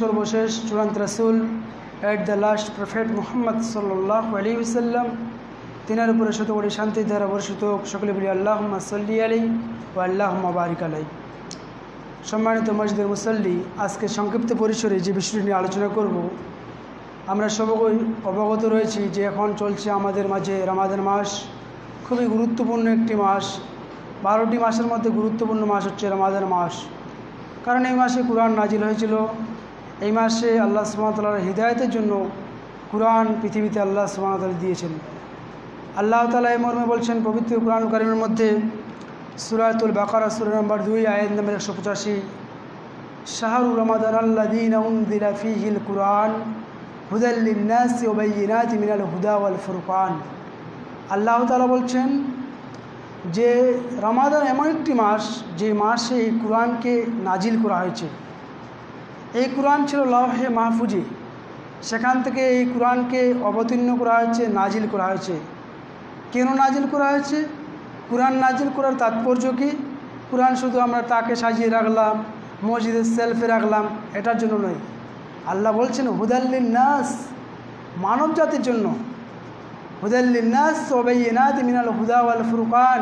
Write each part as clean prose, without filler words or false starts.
সর্বশেষ চূড়ান্ত রাসূল at the last prophet Muhammad সাল্লাল্লাহু আলাইহি ওয়াসাল্লাম, তিনার উপরে শতকোটি শান্তি দ্বারা বর্ষিত হোক। সকলে বলি আল্লাহুম্মা সাল্লি আলাইহি ওয়া আল্লাহুম্মা বারিক আলাইহি। সম্মানিত মসজিদের মুসল্লি, আজকে সংক্ষিপ্ত পরিসরে যে বিষয়টি নিয়ে আলোচনা করব, আমরা সবাই অবগত রয়েছি যে এখন চলছে আমাদের মাঝে রমাদান মাস। খুবই গুরুত্বপূর্ণ একটি মাস। 12টি মাসের মধ্যে গুরুত্বপূর্ণ মাস হচ্ছে রমাদান মাস। কারণ এই মাসে কুরআন নাজিল হয়েছিল। এই মাসে আল্লাহ সুবহানাহু ওয়া তাআলার হিদায়াতের জন্য কুরআন পৃথিবীতে আল্লাহ সুবহানাহু ওয়া তাআলা দিয়েছেন। আল্লাহ তাআলা এই মর্মে বলছেন পবিত্র কুরআন কারীমের মধ্যে, সূরাতুল বাকারা সূরা নম্বর 2 আয়াত নম্বর 185, শাহরু রমাদান আল্লাযীনা উনজিলা ফীহিল কুরআন হুদাল লিন-নাসি ওয়া বায়্যিনাতিন মিনাল হুদা ওয়াল ফুরকান। আল্লাহ তাআলা বলছেন যে রমাদান এমন একটি মাস যে মাসে এই কুরআনকে নাজিল করা হয়েছে। এই কুরআন ছিল লাওহে মাহফুজে, সেখান থেকে এই কুরআনকে অবতীর্ণ করা হয়েছে, নাজিল করা হয়েছে। কেন নাজিল করা হয়েছে? কুরআন নাজিল করার তাৎপর্য কি? কুরআন শুধু আমরা তাকে সাজিয়ে রাখলাম, মসজিদের সেলফে রাখলাম, এটার জন্য নয়। আল্লাহ বলছেন হুদাল লিন-নাস, মানব জাতির জন্য। হুদাল লিন-নাস ওয়া বায়্যিনাতিন মিনাল হুদা ওয়াল ফুরকান,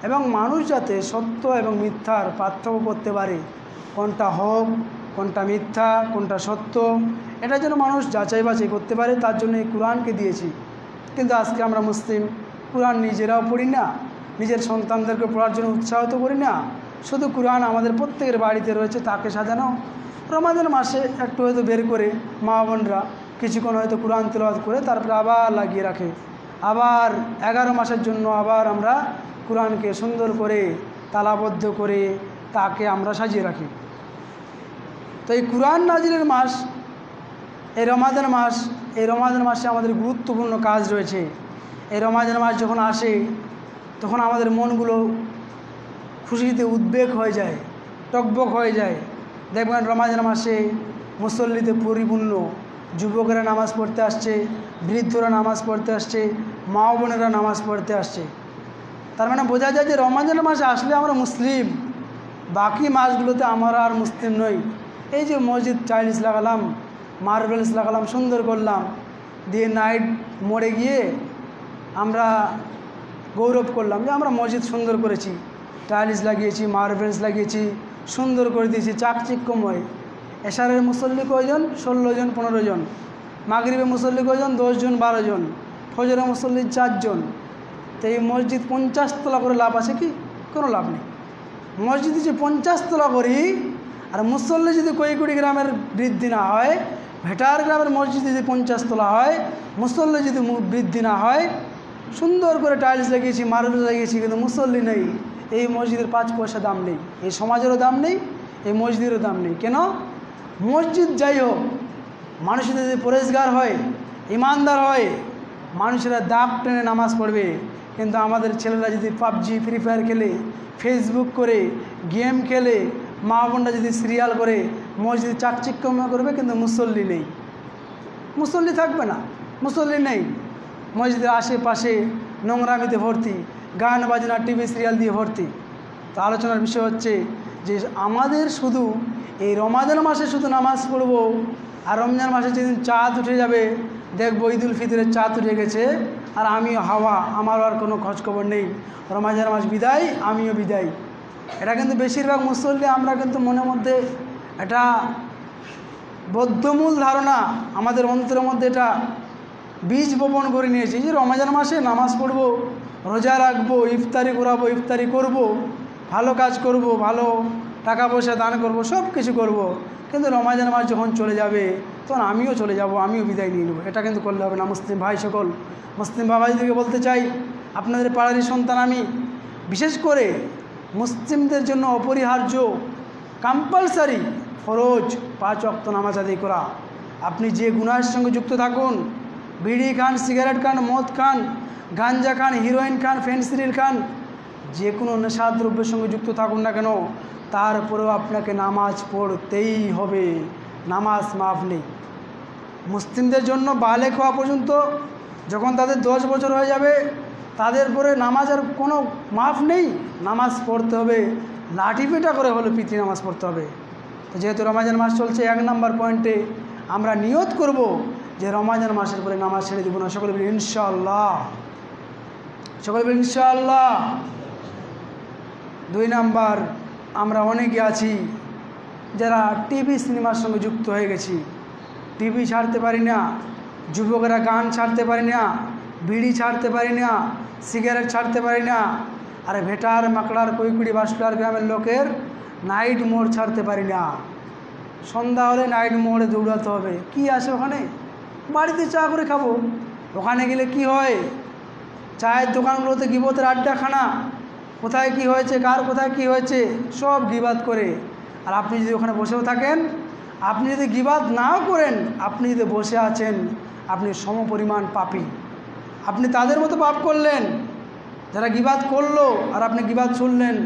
এবং মানুষ যাতে সত্য এবং মিথ্যার পার্থক্য করতে পারে, কোনটা হক, কোনটা মিথ্যা, কোনটা সত্য, এটা যেন মানুষ যাচাই বাছাই করতে পারে, তার জন্য এই কুরআনকে দিয়েছি। কিন্তু আজকে আমরা মুসলিম কুরআন নিজেরাও পড়ি না, নিজের সন্তানদেরকে পড়ার জন্য উৎসাহিত করি না। শুধু কুরআন আমাদের প্রত্যেকের বাড়িতে রয়েছে, তাকে সাজানো। রমাদান মাসে একটু হয়তো বের করে মা বোনরা কিছুক্ষণ হয়তো কুরআন তেলাওয়াত করে তারপরে আবার লাগিয়ে রাখে। আবার 11 মাসের জন্য আবার আমরা কুরআনকে সুন্দর করে তালাবদ্ধ করে তাকে আমরা সাজিয়ে রাখি। তো এই কুরআন নাজিলের মাস এই রমাদান মাস, এই রমাদান মাসে আমাদের গুরুত্বপূর্ণ কাজ রয়েছে। এই রমাদান মাস যখন আসে তখন আমাদের মনগুলো খুশিতে উদ্বেগ হয়ে যায়, টকবক হয়ে যায়। দেখবেন রমাদান মাসে মুসল্লিতে পরিপূর্ণ, যুবকেরা নামাজ পড়তে আসছে, বৃদ্ধরা নামাজ পড়তে আসছে, মা বোনেরা নামাজ পড়তে আসছে। তার মানে বোঝা যায় যে রমাদান মাসে আসলে আমরা মুসলিম, বাকি মাসগুলোতে আমরা আর মুসলিম নই। এই যে মসজিদ টাইলস লাগালাম, মার্বেলস লাগালাম, সুন্দর করলাম, দিয়ে নাইট মোড়ে গিয়ে আমরা গৌরব করলাম যে আমরা মসজিদ সুন্দর করেছি, টাইলস লাগিয়েছি, মার্বেলস লাগিয়েছি, সুন্দর করে দিয়েছি, চাকচিক্যময়। এশারের মুসল্লি কয়জন? 16 জন 15 জন। মাগরিবের মুসল্লি কয়জন? 10 জন 12 জন। ফজরের মুসল্লি 4 জন। তো এই মসজিদ 50 তলা করে লাভ আছে কি? কোনো লাভ নেই। মসজিদে যে 50 তলা করি, আর মুসল্লি যদি কয়েকটি গ্রামের বৃদ্ধি না হয়, ভেটার গ্রামের মসজিদ যদি 50 তলা হয়, মুসল্লি যদি বৃদ্ধি না হয়, সুন্দর করে টাইলস লাগিয়েছি, মার্বেল লাগিয়েছি, কিন্তু মুসল্লি নেই, এই মসজিদের 5 পয়সা দাম নেই, এই সমাজেরও দাম নেই, এই মসজিদেরও দাম নেই। কেন? মসজিদ যাই হোক, মানুষের যদি পরেশগার হয়, ইমানদার হয়, মানুষেরা দাগ টেনে নামাজ পড়বে। কিন্তু আমাদের ছেলেরা যদি পাবজি, ফ্রি ফায়ার খেলে, ফেসবুক করে, গেম খেলে, মা বোনরা যদি সিরিয়াল করে, মসজিদে চাকচিক্যময় করবে, কিন্তু মুসল্লি নেই। মুসল্লি থাকবে না, মুসল্লি নেই। মসজিদের আশেপাশে নোংরামিতে ভর্তি, গান বাজনা, টিভি সিরিয়াল দিয়ে ভর্তি। তো আলোচনার বিষয় হচ্ছে যে আমাদের শুধু এই রমাদান মাসে শুধু নামাজ পড়ব, আর রমজান মাসে যেদিন চাঁদ উঠে যাবে, দেখবো ঈদুল ফিতরের চাঁদ উঠে গেছে, আর আমিও হাওয়া, আমারও আর কোনো খোঁজখবর নেই, রমাদান মাস বিদায়, আমিও বিদায়। এটা কিন্তু বেশিরভাগ মুসল্লি আমরা কিন্তু মনের মধ্যে এটা বদ্ধমূল ধারণা, আমাদের অন্তরের মধ্যে এটা বীজ বপন করে নিয়েছি যে রমজান মাসে নামাজ পড়ব, রোজা রাখবো, ইফতারি করাবো, ইফতারি করব, ভালো কাজ করব, ভালো টাকা পয়সা দান করব, সব কিছু করব। কিন্তু রমজান মাস যখন চলে যাবে তখন আমিও চলে যাব, আমিও বিদায় নিয়ে নেব। এটা কিন্তু করলে হবে না। মুসলিম ভাই সকল, মুসলিম বাবাজিদেরকে বলতে চাই, আপনাদের পাড়ারই সন্তান আমি, বিশেষ করে মুসলিমদের জন্য অপরিহার্য, কম্পালসারি, ফরজ 5 ওয়াক্ত নামাজ আদায় করা। আপনি যে গুনাহের সঙ্গে যুক্ত থাকুন, বিড়ি খান, সিগারেট খান, মদ খান, গাঞ্জা খান, হিরোইন খান, ফেন্সিডিল খান, যে কোনো নেশাদ্রব্যের সঙ্গে যুক্ত থাকুন না কেন, তারপরেও আপনাকে নামাজ পড়তেই হবে, নামাজ মাফ নেই। মুসলিমদের জন্য বালেগ হওয়া পর্যন্ত, যখন তাদের 10 বছর হয়ে যাবে, তাদের পরে নামাজের কোনো মাফ নেই, নামাজ পড়তে হবে, লাঠি পেটা করে হলে পিতৃ নামাজ পড়তে হবে। তো যেহেতু রমজান মাস চলছে, 1 নম্বর পয়েন্টে আমরা নিয়ত করব যে রমজান মাসের পরে নামাজ ছেড়ে দিব না। সকলে বলি ইনশাআল্লাহ, সকলে বলি ইনশাআল্লাহ। 2 নম্বর, আমরা অনেকে আছি যারা টিভি সিনেমার সঙ্গে যুক্ত হয়ে গেছি, টিভি ছাড়তে পারি না, যুবকেরা গান ছাড়তে পারি না, বিড়ি ছাড়তে পারি না, সিগারেট ছাড়তে পারি না, আর ভেটার মাকড়ার কৈকুড়ি বাসুলার গ্রামের লোকের নাইট মোড় ছাড়তে পারি না। সন্ধ্যা হলে নাইট মোড়ে দৌড়াতে হবে। কি আছে ওখানে? বাড়িতে চা করে খাবো। ওখানে গেলে কি হয়? চায়ের দোকানগুলোতে গিবতের আড্ডাখানা, কোথায় কি হয়েছে, কার কোথায় কি হয়েছে সব গিবাত করে। আর আপনি যদি ওখানে বসেও থাকেন, আপনি যদি গিবাত নাও করেন, আপনি যদি বসে আছেন, আপনি সমপরিমাণ পাপী। আপনি তাদের মতো পাপ করলেন যারা গিবাত করলো, আর আপনি গিবাত শুনলেন,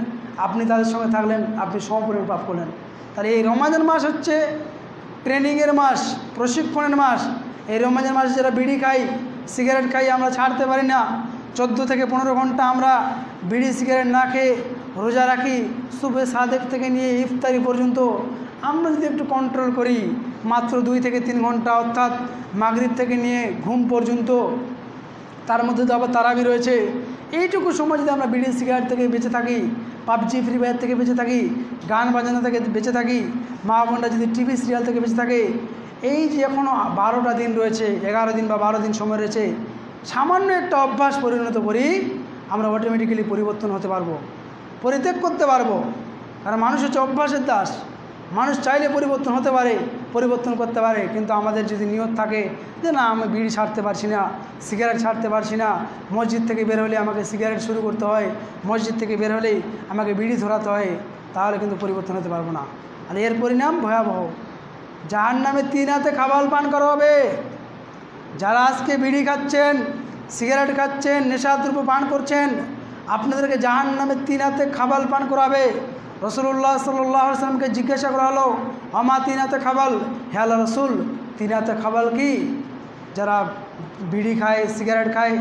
আপনি তাদের সঙ্গে থাকলেন, আপনি সমপরিমাণ পাপ করলেন। তাহলে এই রমজান মাস হচ্ছে ট্রেনিংয়ের মাস, প্রশিক্ষণের মাস। এই রমজান মাসে যারা বিড়ি খাই, সিগারেট খাই, আমরা ছাড়তে পারি না। 14 থেকে 15 ঘন্টা আমরা বিড়ি সিগারেট না খেয়ে রোজা রাখি। সুবে সাদেক থেকে নিয়ে ইফতারি পর্যন্ত আমরা যদি একটু কন্ট্রোল করি, মাত্র 2 থেকে 3 ঘন্টা, অর্থাৎ মাগরিব থেকে নিয়ে ঘুম পর্যন্ত, তার মধ্যে তো আবার তারাবি রয়েছে, এইটুকু সময় যদি আমরা বিড়ি সিগারেট থেকে বেঁচে থাকি, পাবজি ফ্রি ফায়ার থেকে বেঁচে থাকি, গান বাজানো থেকে বেঁচে থাকি, মা বোনরা যদি টিভি সিরিয়াল থেকে বেঁচে থাকে, এই যে এখনও 12টা দিন রয়েছে, 11 দিন বা 12 দিন সময় রয়েছে, সামান্য একটা অভ্যাস পরিণত করি, আমরা অটোমেটিক্যালি পরিবর্তন হতে পারবো, পরিত্যাগ করতে পারবো। কারণ মানুষ হচ্ছে অভ্যাসের দাস। মানুষ চাইলে পরিবর্তন হতে পারে, পরিবর্তন করতে পারে, কিন্তু আমাদের যদি নিয়ত থাকে যে না, আমি বিড়ি ছাড়তে পারছি না, সিগারেট ছাড়তে পারছি না, মসজিদ থেকে বের হলে আমাকে সিগারেট শুরু করতে হয়, মসজিদ থেকে বের হলেই আমাকে বিড়ি ধরাতে হয়, তাহলে কিন্তু পরিবর্তন হতে পারবো না। আর এর পরিণাম ভয়াবহ। জাহান্নামে 3 হাতে খাবাল পান করা হবে। যারা আজকে বিড়ি খাচ্ছেন, সিগারেট খাচ্ছেন, নেশাদ্রব্য পান করছেন, আপনাদেরকে জাহান্নামে 3 হাতে খাবাল পান করাবে। রসুল্লাহ সাল্লাল্লাহু আলাইহি ওয়াসাল্লামকে জিজ্ঞাসা করা হলো, আমা 3 হাতে খাবাল, হে আল্লাহ রসুল, 3 হাতে খাবাল কি? যারা বিড়ি খায়, সিগারেট খায়,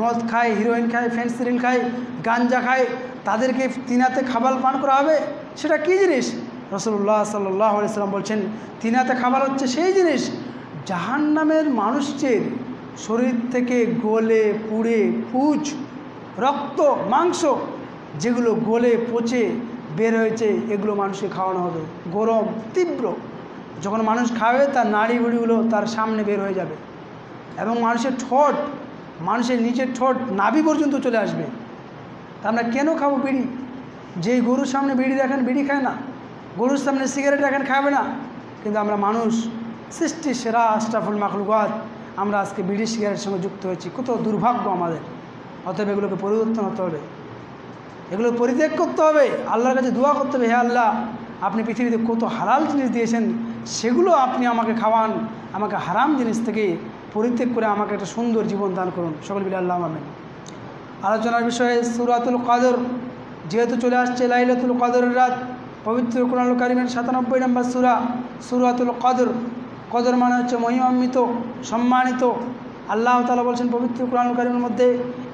মদ খায়, হিরোইন খায়, ফেন্সিডিল খায়, গাঞ্জা খায়, তাদেরকে 3 হাতে খাবাল পান করা হবে। সেটা কী জিনিস? রসুল্লাহ সাল্লাল্লাহু আলাইহি ওয়াসাল্লাম বলছেন, 3 হাতে খাবার হচ্ছে সেই জিনিস জাহান্নামের মানুষের শরীর থেকে গলে পুড়ে পুঁজ, রক্ত, মাংস যেগুলো গলে পচে বের হয়েছে, এগুলো মানুষকে খাওয়ানো হবে। গরম তীব্র, যখন মানুষ খাবে তার নাড়ি বুড়িগুলো তার সামনে বের হয়ে যাবে, এবং মানুষের ঠোঁট, মানুষের নিচের ঠোঁট নাভি পর্যন্ত চলে আসবে। তা আমরা কেন খাবো বিড়ি? যেই গরুর সামনে বিড়ি রাখেন, বিড়ি খায় না, গরুর সামনে সিগারেট রাখেন, খাবে না। কিন্তু আমরা মানুষ, সৃষ্টির সেরা আশরাফুল মাখলুকাত, আমরা আজকে বিড়ি সিগারেটের সঙ্গে যুক্ত হয়েছি। কত দুর্ভাগ্য আমাদের। অতএব এগুলোকে পরিবর্তন হতে হবে, এগুলো পরিত্যাগ করতে হবে, আল্লাহর কাছে দোয়া করতে হবে, হে আল্লাহ, আপনি পৃথিবীতে কত হালাল জিনিস দিয়েছেন, সেগুলো আপনি আমাকে খাওয়ান, আমাকে হারাম জিনিস থেকে পরিত্যাগ করে আমাকে একটা সুন্দর জীবন দান করুন। সকল বিল আল্লাহ আমিন। আলোচনার বিষয়ে সূরাতুল কদর, যেহেতু চলে আসছে লাইলাতুল কদরের রাত, পবিত্র কুরআনুল কারীমের 97 নম্বর সূরা সূরাতুল কদর। কদর মানে হচ্ছে মহিমান্বিত, সম্মানিত। আল্লাহ তাআলা বলছেন পবিত্র কুরআনুল কারীমের মধ্যে,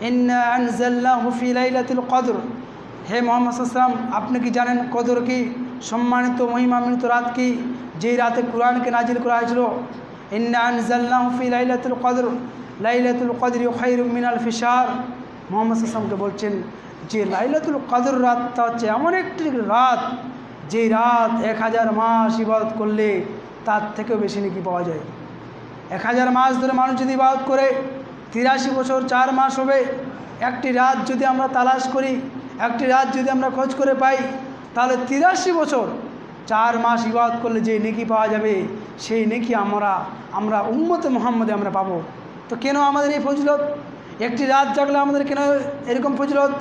ইন্না আনজালনাহু ফি লাইলাতুল কদর। হে মুহাম্মদ সাল্লাল্লাহু আলাইহি ওয়াসাল্লাম, আপনি কি জানেন কদর কি, সম্মানিত মহিমান্বিত রাত কি, যেই রাতে কুরআনকে নাজিল করা হয়েছিল? ইন্না আনজালনাহু ফি লাইলাতুল কদর, লাইলাতুল কদরি খায়রুম মিন আলফি শাহর। মুহাম্মদ সাল্লাল্লাহু আলাইহি ওয়াসাল্লামকে বলছেন যে লাইলাতুল কদর রাতটা হচ্ছে এমন একটি রাত, যেই রাত 1000 মাস ইবাদত করলে তার থেকেও বেশি নেকি পাওয়া যায়। 1000 মাস ধরে মানুষ যদি ইবাদত করে, 83 বছর 4 মাস হবে। একটি রাত যদি আমরা তালাশ করি, একটি রাত যদি আমরা খোঁজ করে পাই, তাহলে 83 বছর 4 মাস ইবাদত করলে যে নেকি পাওয়া যাবে, সেই নেকি আমরা উম্মতে মুহাম্মদে আমরা পাবো। তো কেন আমাদের এই ফজিলত? একটি রাত জাগলে আমাদের কেন এরকম ফজিলত?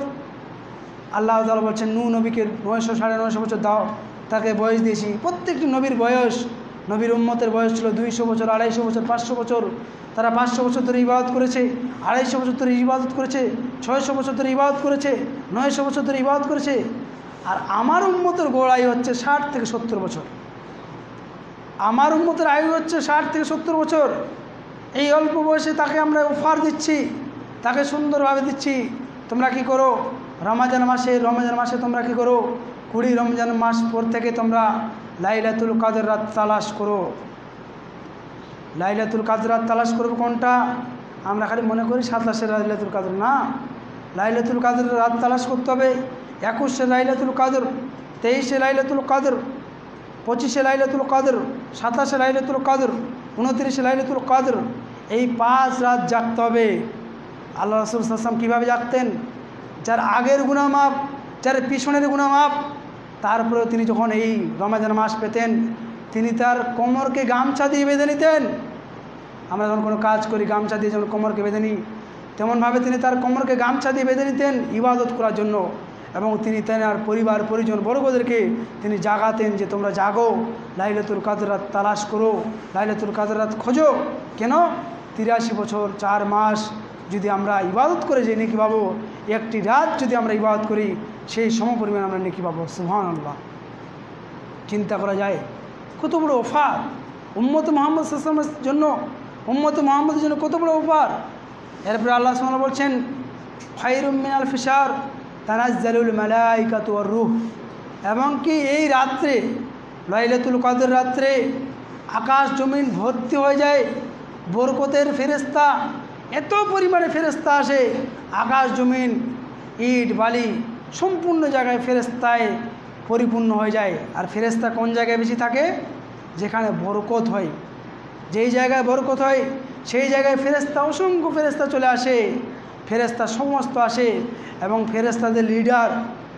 আল্লাহ তাআলা বলছেন, নূহ নবীকে 900 সাড়ে 900 বছর দাও, তাকে বয়স দিয়েছি। প্রত্যেকটি নবীর বয়স, নবীর উম্মতের বয়স ছিল 200 বছর, 250 বছর, 500 বছর। তারা 500 বছর ধরে ইবাদত করেছে, 250 বছর ধরে ইবাদত করেছে, 600 বছর ধরে ইবাদত করেছে, 900 বছর ধরে ইবাদত করেছে। আর আমার উম্মতের গড় আয়ু হচ্ছে 60 থেকে 70 বছর। আমার উম্মতের আয়ু হচ্ছে 60 থেকে 70 বছর। এই অল্প বয়সে তাকে আমরা অফার দিচ্ছি, তাকে সুন্দরভাবে দিচ্ছি। তোমরা কি করো? রমজান মাসে তোমরা কি করো? 20 রমজান মাস পর থেকে তোমরা লাইলাতুল কাদের রাত তালাশ করো। লাইলাতুল কাদের রাত তালাশ করবো কোনটা? আমরা খালি মনে করি 27-এ লাইলাতুল কাদর, না, লাইলাতুল কাদের রাত তালাশ করতে হবে। 21-এ লাইলাতুল কাদর, 23-এ লাইলাতুল কাদর, 25-এ লাইলাতুল কাদর, 27-এ লাইলাতুল কাদর, 29-এ লাইলাতুল কাদর, এই 5 রাত জাগতে হবে। আল্লাহ রাসূল সাল্লাল্লাহু আলাইহি ওয়াসাল্লাম কীভাবে জাগতেন? যার আগের গুনাহ মাপ, যার পিছনের গুনাহ মাপ, তারপরেও তিনি যখন এই রমজান মাস পেতেন, তিনি তার কোমরকে গামছা দিয়ে বেঁধে নিতেন। আমরা যখন কোনো কাজ করি গামছা দিয়ে যখন কোমরকে বেঁধে নিই, তেমনভাবে তিনি তার কোমরকে গামছা দিয়ে বেঁধে নিতেন ইবাদত করার জন্য। এবং তিনি তার পরিবার পরিজন বর্গদেরকে তিনি জাগাতেন যে তোমরা জাগো, লাইলাতুল কাদর রাত তালাশ করো, লাইলাতুল কাদর রাত খোঁজো। কেন? 83 বছর 4 মাস যদি আমরা ইবাদত করে যে নেকি পাবো, একটি রাত যদি আমরা ইবাদত করি সেই সমপরিমাণ আমরা নেকি পাবো। সুবহানাল্লাহ। চিন্তা করা যায় কত বড় অফার উম্মত মুহাম্মদ সাল্লাল্লাহু আলাইহি ওয়াসাল্লামের জন্য, উম্মত মুহাম্মদের জন্য কত বড় অফার। এরপরে আল্লাহ সুবহানাহু ওয়া তাআলা বলছেন খায়রুম মিনাল ফিশার তানাজ্জালুল মালাইকাতু ওয়ার রূহ। এবং কি এই রাত্রে, লাইলাতুল কদর রাত্রে আকাশ জমিন ভর্তি হয়ে যায় বরকতের ফেরেশতা, এত পরিমাণে ফেরেশতা আসে, আকাশ জমিন ইট বালি সম্পূর্ণ জায়গায় ফেরেশতায় পরিপূর্ণ হয়ে যায়। আর ফেরেশতা কোন জায়গায় বেশি থাকে? যেখানে বরকত হয়। যেই জায়গায় বরকত হয় সেই জায়গায় ফেরেশতা, অসংখ্য ফেরেশতা চলে আসে, ফেরেশতা সমস্ত আসে। এবং ফেরেশতাদের লিডার,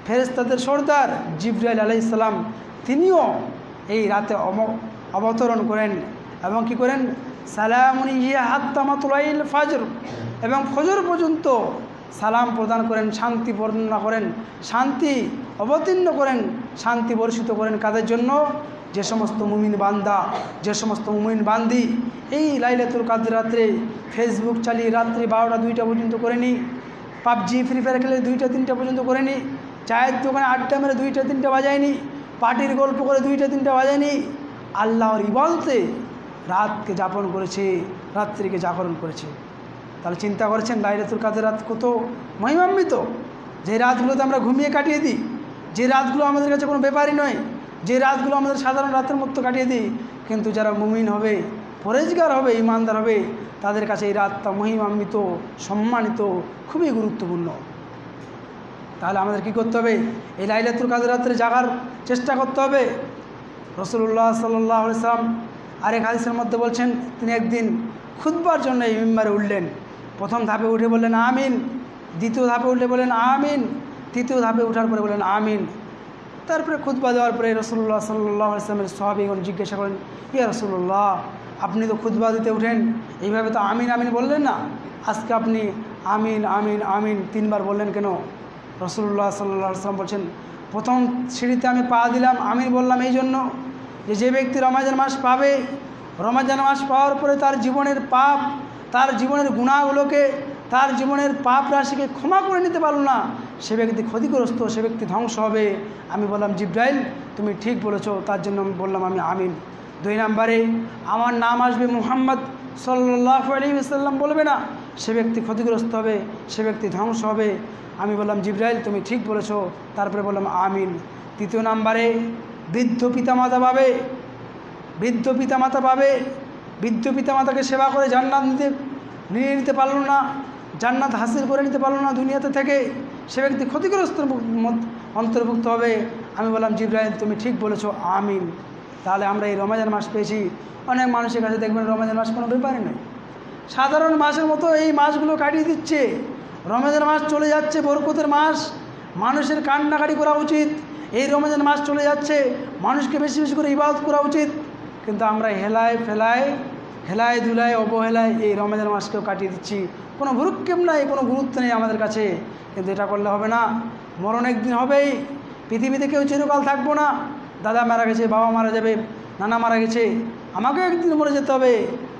ফেরেশতাদের সর্দার জিবরাইল আলাইহিস সালাম, তিনিও এই রাতে অবতরণ করেন। এবং কি করেন? সালামুন হিয়া হাত্তা মাতলাইল ফাজর, এবং ফজর পর্যন্ত সালাম প্রদান করেন, শান্তি বর্ণনা করেন, শান্তি অবতীর্ণ করেন, শান্তি বর্ষিত করেন। কাদের জন্য? যে সমস্ত মুমিন বান্দা, যে সমস্ত মুমিন বান্দি এই লাইলাতুল কাদর রাত্রে ফেসবুক চালিয়ে রাত্রি 12টা-2টা পর্যন্ত করেনি, পাবজি ফ্রি ফায়ার খেলে 2টা-3টা পর্যন্ত করেনি, চায়ের দোকানে আড্ডা মেরে 2টা-3টা বাজায়নি, পার্টির গল্প করে 2টা-3টা বাজায়নি, আল্লাহর ইবাদতে রাতকে যাপন করেছে, রাত্রিকে জাগরণ করেছে। তাহলে চিন্তা করেছেন লাইলাতুল কাদর রাত কত মহিমান্বিত। যে রাতগুলোতে আমরা ঘুমিয়ে কাটিয়ে দিই, যে রাতগুলো আমাদের কাছে কোনো ব্যাপারই নয়, যে রাতগুলো আমাদের সাধারণ রাতের মতো কাটিয়ে দিই, কিন্তু যারা মুমিন হবে, পরেজগার হবে, ইমানদার হবে, তাদের কাছে এই রাতটা মহিমান্বিত, সম্মানিত, খুবই গুরুত্বপূর্ণ। তাহলে আমাদের কি করতে হবে? এই লাইলাতুল কাদর রাত্রে জাগার চেষ্টা করতে হবে। রাসূলুল্লাহ সাল্লাল্লাহু আলাইহি ওয়াসাল্লাম আরেক হাদিসের মধ্যে বলছেন, তিনি একদিন খুতবার জন্য এই মিম্বারে উঠলেন। প্রথম ধাপে উঠে বললেন আমিন, দ্বিতীয় ধাপে উঠে বললেন আমিন, তৃতীয় ধাপে উঠার পরে বললেন আমিন। তারপরে খুতবা দেওয়ার পরে রাসূলুল্লাহ সাল্লাল্লাহু আলাইহি ওয়াসাল্লামের সাহাবীগণ জিজ্ঞাসা করেন, ইয়া রাসূলুল্লাহ, আপনি তো খুতবা দিতে উঠেন, এইভাবে তো আমিন আমিন বললেন না, আজকে আপনি আমিন আমিন আমিন 3বার বললেন কেন? রাসূলুল্লাহ সাল্লাল্লাহু আলাইহি ওয়াসাল্লাম বলছেন, প্রথম সিঁড়িতে আমি পা দিলাম, আমিন বললাম এই জন্য যে ব্যক্তি রমজান মাস পাবে, রমজান মাস পাওয়ার পরে তার জীবনের পাপ, তার জীবনের গুনাহগুলোকে, তার জীবনের পাপ রাশিকে ক্ষমা করে নিতে পারল না, সে ব্যক্তি ক্ষতিগ্রস্ত, সে ব্যক্তি ধ্বংস হবে। আমি বললাম জিবরাইল তুমি ঠিক বলেছ, তার জন্য আমি বললাম আমি আমিন। 2 নম্বরে আমার নাম আসবে মুহাম্মদ সাল্লাল্লাহু আলাইহি ওয়াসাল্লাম বলবে না, সে ব্যক্তি ক্ষতিগ্রস্ত হবে, সে ব্যক্তি ধ্বংস হবে। আমি বললাম জিবরাইল তুমি ঠিক বলেছ, তারপরে বললাম আমিন। 3 নম্বরে বৃদ্ধ পিতামাতা পাবে, বৃদ্ধ পিতামাতা পাবে, বৃদ্ধ পিতামাতাকে সেবা করে জান্নাত নিয়ে নিতে পারল না, জান্নাত হাসিল করে নিতে পারল না দুনিয়াতে থেকে, সে ব্যক্তি ক্ষতিগ্রস্ত অন্তর্ভুক্ত হবে। আমি বললাম জিবরাইল তুমি ঠিক বলেছো, আমিন। তাহলে আমরা এই রমজান মাস পেয়েছি। অনেক মানুষের কাছে দেখবেন রমজান মাস কোনো ব্যাপারই নয়, সাধারণ মাসের মতো এই মাসগুলো কাটিয়ে দিচ্ছে। রমজান মাস চলে যাচ্ছে, বরকতের মাস, মানুষের কান্নাকাটি করা উচিত। এই রমজান মাস চলে যাচ্ছে, মানুষকে বেশি বেশি করে ইবাদত করা উচিত। কিন্তু আমরা হেলায় ফেলায়, হেলায় ধুলায়, অবহেলায় এই রমজান মাসকেও কাটিয়ে দিচ্ছি। কোনো ভ্রুক্ষেপ নাই, কোনো গুরুত্ব নেই আমাদের কাছে। কিন্তু এটা করলে হবে না, মরণ একদিন হবেই। পৃথিবীতে কেউ চিরকাল থাকবো না। দাদা মারা গেছে, বাবা মারা যাবে, নানা মারা গেছে, আমাকেও একদিন মরে যেতে হবে।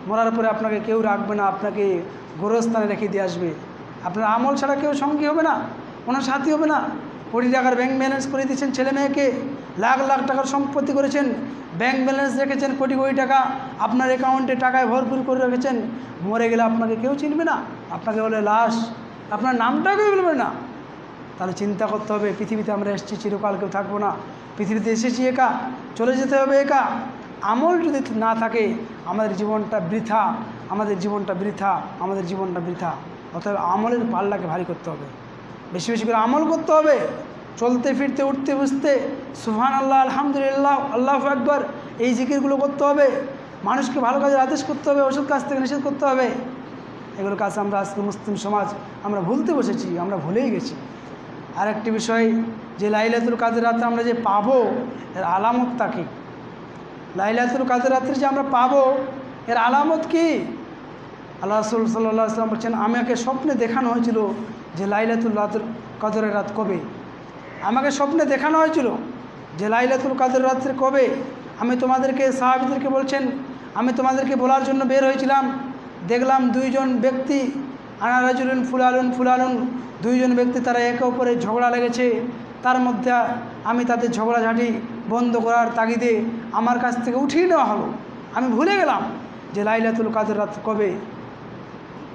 মরার পরে আপনাকে কেউ রাখবে না, আপনাকে গোরস্থানে রেখে দিয়ে আসবে। আপনার আমল ছাড়া কেউ সঙ্গী হবে না, কোনো সাথী হবে না। কোটি টাকার ব্যাংক ব্যালেন্স করে দিয়েছেন ছেলে মেয়েকে, লাখ লাখ টাকার সম্পত্তি করেছেন, ব্যাংক ব্যালেন্স রেখেছেন কোটি কোটি টাকা, আপনার অ্যাকাউন্টে টাকায় ভরপুর করে রেখেছেন। মরে গেলে আপনাকে কেউ চিনবে না, আপনাকে বলে লাশ, আপনার নামটাকেও বলবে না। তাহলে চিন্তা করতে হবে, পৃথিবীতে আমরা এসেছি, চিরকাল কেউ থাকবো না। পৃথিবীতে এসেছি একা, চলে যেতে হবে একা। আমল যদি না থাকে আমাদের জীবনটা বৃথা, আমাদের জীবনটা বৃথা, আমাদের জীবনটা বৃথা। অতএব আমলের পাল্লাকে ভারী করতে হবে, বেশি বেশি করে আমল করতে হবে। চলতে ফিরতে উঠতে বসতে সুবহানাল্লাহ, আলহামদুলিল্লাহ, আল্লাহু আকবার, এই জিকিরগুলো করতে হবে। মানুষকে ভালো কাজের আদেশ করতে হবে, ওষুধ কাজ থেকে নিষেধ করতে হবে। এগুলো কাজ আমরা আজকে মুসলিম সমাজ আমরা ভুলতে বসেছি, আমরা ভুলেই গেছি। আর একটি বিষয়, যে লাইলাতুল কাদের রাত্রে আমরা যে পাবো এর আলামতটা কী? লাইলাতুল কাদের রাত্রে যে আমরা পাবো এর আলামত কি? আল্লাহ রাসূল সাল্লাল্লাহু আলাইহি ওয়াসাল্লাম বলছেন, আমাকে স্বপ্নে দেখানো হয়েছিল যে লাইলাতুল কাদরের রাত কবে। আমাকে স্বপ্নে দেখানো হয়েছিল যে লাইলাতুল কাদের রাত্রে কবে। আমি তোমাদেরকে, সাহাবীদেরকে বলছেন, আমি তোমাদেরকে বলার জন্য বের হয়েছিলাম। দেখলাম দুইজন ব্যক্তি, আনা রাজুলুন ফুলানুন ফুলানুন, দুইজন ব্যক্তি তারা একে অপরে ঝগড়া লেগেছে। তার মধ্যে আমি তাদের ঝগড়াঝাঁটি বন্ধ করার তাগিদে আমার কাছ থেকে উঠিয়ে নেওয়া হলো। আমি ভুলে গেলাম যে লাইলাতুল কাদের রাত কবে।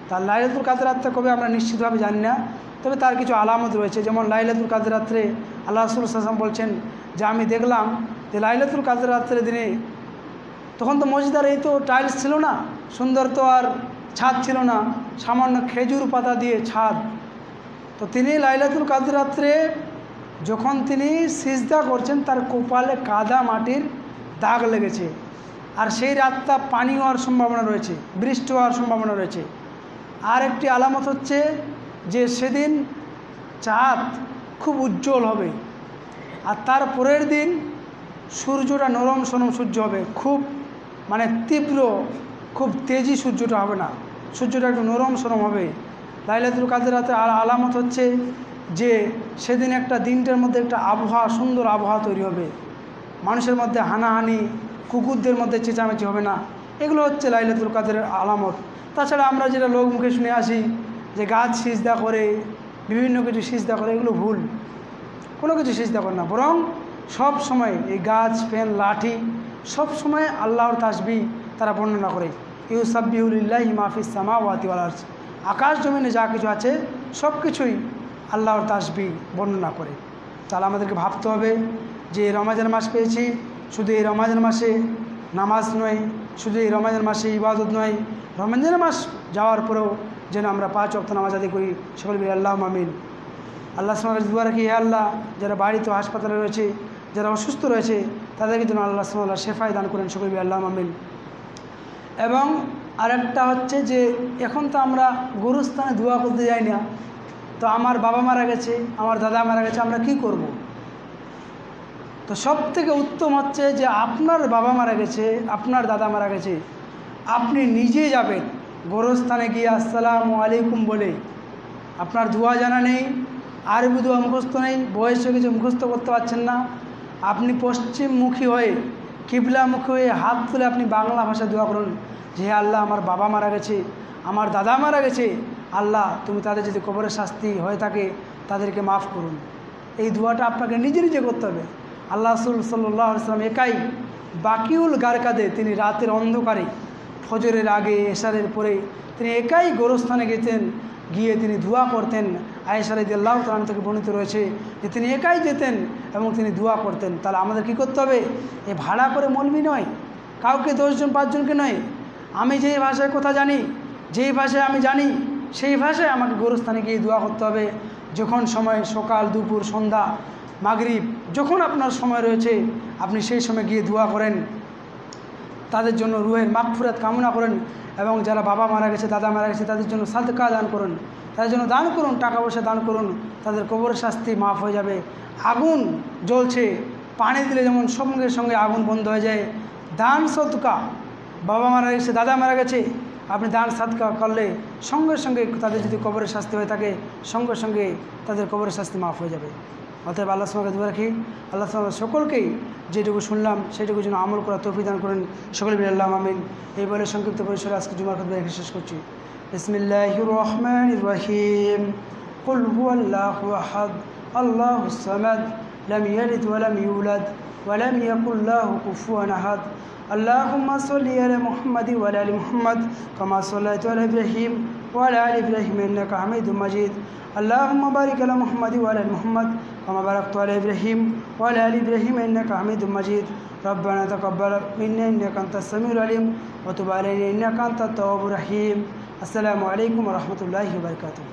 তার লাইলাতুল কাদের রাতটা কবে আমরা নিশ্চিতভাবে জানি না, তবে তার কিছু আলামত রয়েছে। যেমন লাইলাতুল কাদের রাত্রে আল্লাহ রাসূল সাল্লাল্লাহু আলাইহি ওয়াসাল্লাম বলছেন যে আমি দেখলাম যে লাইলাতুল কাদের রাত্রের দিনে, তখন তো মসজিদের এই তো টাইলস ছিল না, সুন্দর তো আর ছাদ ছিল না, সামান্য খেজুর পাতা দিয়ে ছাদ। তো তিনি লাইলাতুল কাদের রাত্রে যখন তিনি সিজদা করছেন, তার কপালে কাদা মাটির দাগ লেগেছে। আর সেই রাতটা পানি হওয়ার সম্ভাবনা রয়েছে, বৃষ্টি হওয়ার সম্ভাবনা রয়েছে। আর একটি আলামত হচ্ছে যে সেদিন চাঁদ খুব উজ্জ্বল হবে। আর তার পরের দিন সূর্যটা নরম সরম সূর্য হবে, খুব মানে তীব্র, খুব তেজি সূর্যটা হবে না, সূর্যটা একটু নরম সরম হবে। লাইলাতুল কাদের রাতে আলামত হচ্ছে যে সেদিন একটা দিনটার মধ্যে একটা আবহাওয়া, সুন্দর আবহাওয়া তৈরি হবে। মানুষের মধ্যে হানাহানি, কুকুরদের মধ্যে চেঁচামেচি হবে না। এগুলো হচ্ছে লাইলাতুল কাদের আলামত। তাছাড়া আমরা যেটা লোক মুখে শুনে আসি যে গাছ সিজদা করে, বিভিন্ন কিছু সিজদা করে, এগুলো ভুল। কোনো কিছু সিজদা করে না, বরং সব সময় এই গাছ, ফ্যান, লাঠি সব সময় আল্লাহর তাসবিহ তারা বর্ণনা করে। ইউসাব্বিহু লিল্লাহি মা ফিস সামাওয়াতি ওয়াল আরদ, আকাশ জমিনে যা কিছু আছে সব কিছুই আল্লাহর তাসবিহ বর্ণনা করে। তাহলে আমাদেরকে ভাবতে হবে যে রমজান মাস পেয়েছি, শুধু এই রমজান মাসে নামাজ নয়, শুধু এই রমজান মাসে ইবাদত নয়, রমজান মাস যাওয়ার পরেও যেন আমরা 5 ওয়াক্ত নামাজ আদায় করি। সকল বলি আল্লাহুম্মা আমিন। আল্লাহ সুবহানাহু ওয়া তাআলা দোয়া রাখি, হে আল্লাহ, যারা বাড়িতে হাসপাতালে রয়েছে, যারা অসুস্থ রয়েছে, তাদেরকে যেন আল্লাহ সুবহানাহু ওয়া তাআলা শেফায়ে দান করেন। সকল বলি আল্লাহুম্মা আমিন। এবং আরেকটা হচ্ছে যে এখন তো আমরা গুরুস্থানে দোয়া করতে যাই না। তো আমার বাবা মারা গেছে, আমার দাদা মারা গেছে, আমরা কি করব? তো সব থেকে উত্তম হচ্ছে যে আপনার বাবা মারা গেছে, আপনার দাদা মারা গেছে, আপনি নিজে যাবেন গোরস্থানে গিয়ে আসসালামু আলাইকুম বলে। আপনার দোয়া জানা নেই, আরবি দোয়া মুখস্থ নেই, বয়স হয়ে গেছে, মুখস্থ করতে পারছেন না, আপনি পশ্চিমমুখী হয়ে, কিবলামুখী হয়ে হাত তুলে আপনি বাংলা ভাষায় দোয়া করুন যে হে আল্লাহ, আমার বাবা মারা গেছে, আমার দাদা মারা গেছে, আল্লাহ তুমি তাদের যদি কবরের শাস্তি হয়ে থাকে তাদেরকে মাফ করুন। এই দোয়াটা আপনাকে নিজে নিজে করতে হবে। আল্লাহ রাসূল সাল্লাল্লাহু আলাইহি ওয়াসাল্লাম একাই বাকিউল গারকাদে, তিনি রাতের অন্ধকারে, ফজরের আগে, এশারের পরে তিনি একাই গোরস্থানে গেতেন, গিয়ে তিনি দোয়া করতেন। আয়েশা রাদিয়াল্লাহু তাআলা থেকে বর্ণিত রয়েছে যে তিনি একাই যেতেন এবং তিনি দোয়া করতেন। তাহলে আমাদের কি করতে হবে? এ ভাড়া করে মৌলবি নয়, কাউকে 10 জন 5 জনকে নয়, আমি যেই ভাষায় কথা জানি, যেই ভাষায় আমি জানি সেই ভাষায় আমাকে গোরস্থানে গিয়ে দোয়া করতে হবে। যখন সময়, সকাল, দুপুর, সন্ধ্যা, মাগরিব, যখন আপনার সময় রয়েছে আপনি সেই সময় গিয়ে দোয়া করেন, তাদের জন্য রুহের মাগফিরাত কামনা করেন। এবং যারা বাবা মারা গেছে, দাদা মারা গেছে, তাদের জন্য সাদকা দান করুন, তাদের জন্য দান করুন, টাকা পয়সা দান করুন, তাদের কবরের শাস্তি মাফ হয়ে যাবে। আগুন জ্বলছে, পানি দিলে যেমন সঙ্গে সঙ্গে আগুন বন্ধ হয়ে যায়, দান সদকা, বাবা মারা গেছে, দাদা মারা গেছে, আপনি দান সাদকা করলে সঙ্গে সঙ্গে তাদের যদি কবরের শাস্তি হয়ে থাকে, সঙ্গে সঙ্গে তাদের কবরের শাস্তি মাফ হয়ে যাবে। অতএব আল্লাহ সুবহানাহু ওয়া তাআলা রাখি, আল্লাহ সুবহানাহু ওয়া তাআলা সকলকেই যেটুকু শুনলাম সেটুকু যেন আমল করা তৌফিক দান করেন। সকলে বলি আল্লাহুম্মা আমিন। এই বলে সংক্ষিপ্ত পরিসরে আজকে জুমার খুতবা এখানে শেষ করছি। বিসমিল্লাহির রহমানির রহিম। কুল হুয়াল্লাহু আহাদ, আল্লাহুস সামাদ, লাম ইয়ালিদ ওয়া লাম ইউলাদ ওয়া লাম ইয়াকুল লাহু কুফুয়ান আহাদ। اللهم صل على محمد وعلى ال محمد كما صليت على ابراهيم وعلى ال ابراهيم انك حميد مجيد. اللهم بارك على محمد وعلى ال محمد كما باركت على ابراهيم वअला आलि इब्राहीम इन्नका हमीदुम मजीद। रब्बना तक़ब्बल मिन्ना इन्नका अंतस समीउल अलीम व तुब अलैना इन्नका अंतत तव्वाबुर रहीम। अस्सलामु अलैकुम व रहमतुल्लाहि व बरकातुहू।